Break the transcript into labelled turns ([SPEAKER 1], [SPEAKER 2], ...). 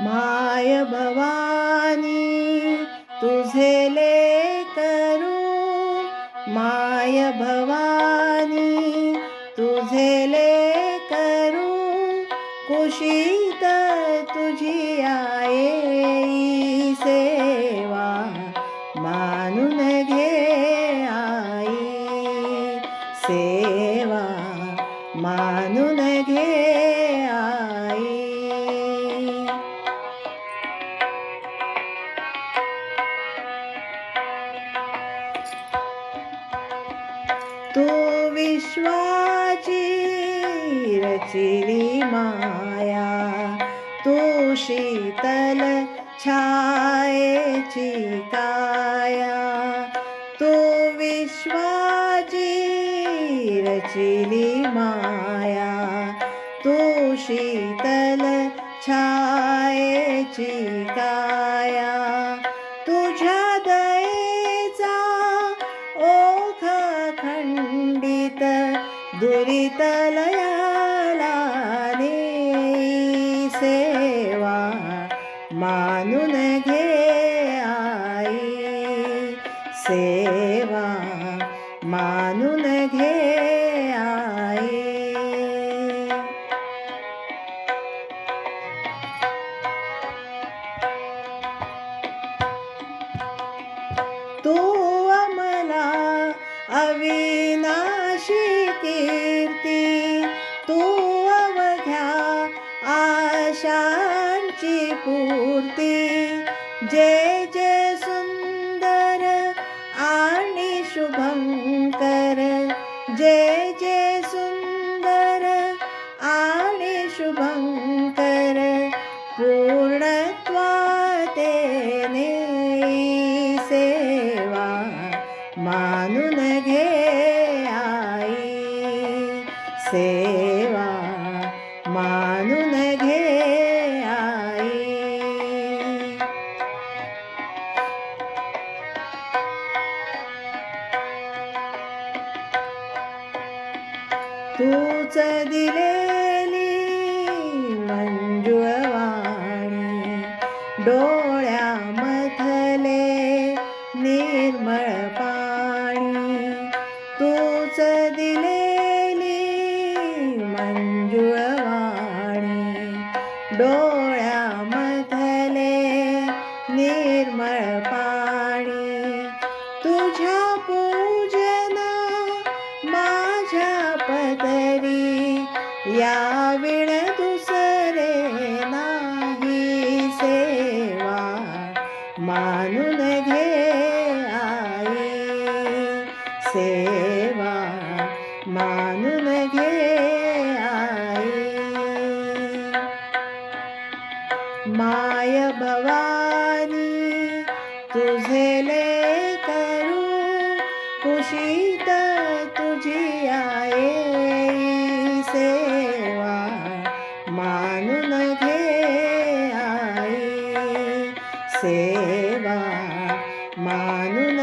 [SPEAKER 1] माय भवानी तुझे लेकरू, माय भवानी तुझे लेकरू, कुशीत तुझी आई सेवा मानून घे आई, सेवा मानून घे आई. तू विश्वाची रचिली माया, तू शीतल छायेची काया, तू विश्वाची रचिली माया, तू शीतल छायेची काया, तुझ्या दयेचा ओख खंडित दुरित लयाला नेई, सेवा मानून घे आई, सेवा मानून घे आई. तू अमला अविनाशी कीर्ती, तू अवघ्या आशांची पूर्ती, जय जय सुंदर आणि शुभंकर, जय जय सुंदर आणि शुभंकर, पूर्णत्वाते नेई, सेवा मानून घे आई, सेवा मानून घे आई. तूच दिलेली मंजुळ वाणी, डोळ्यामधले निर्मळ पाणी, तूच दिलेली मंजुळ वाणी, डोळ्यामधले निर्मळ पाणी, तुझ्या पूजना माझ्या पदरी, या विण दुसरे नाही, सेवा मानून घे आई, सेवा मानून घे आई. माय भवानी तुझे लेकरू, कुशीत तुझी आई, सेवा मानून घे आई, सेवा मानून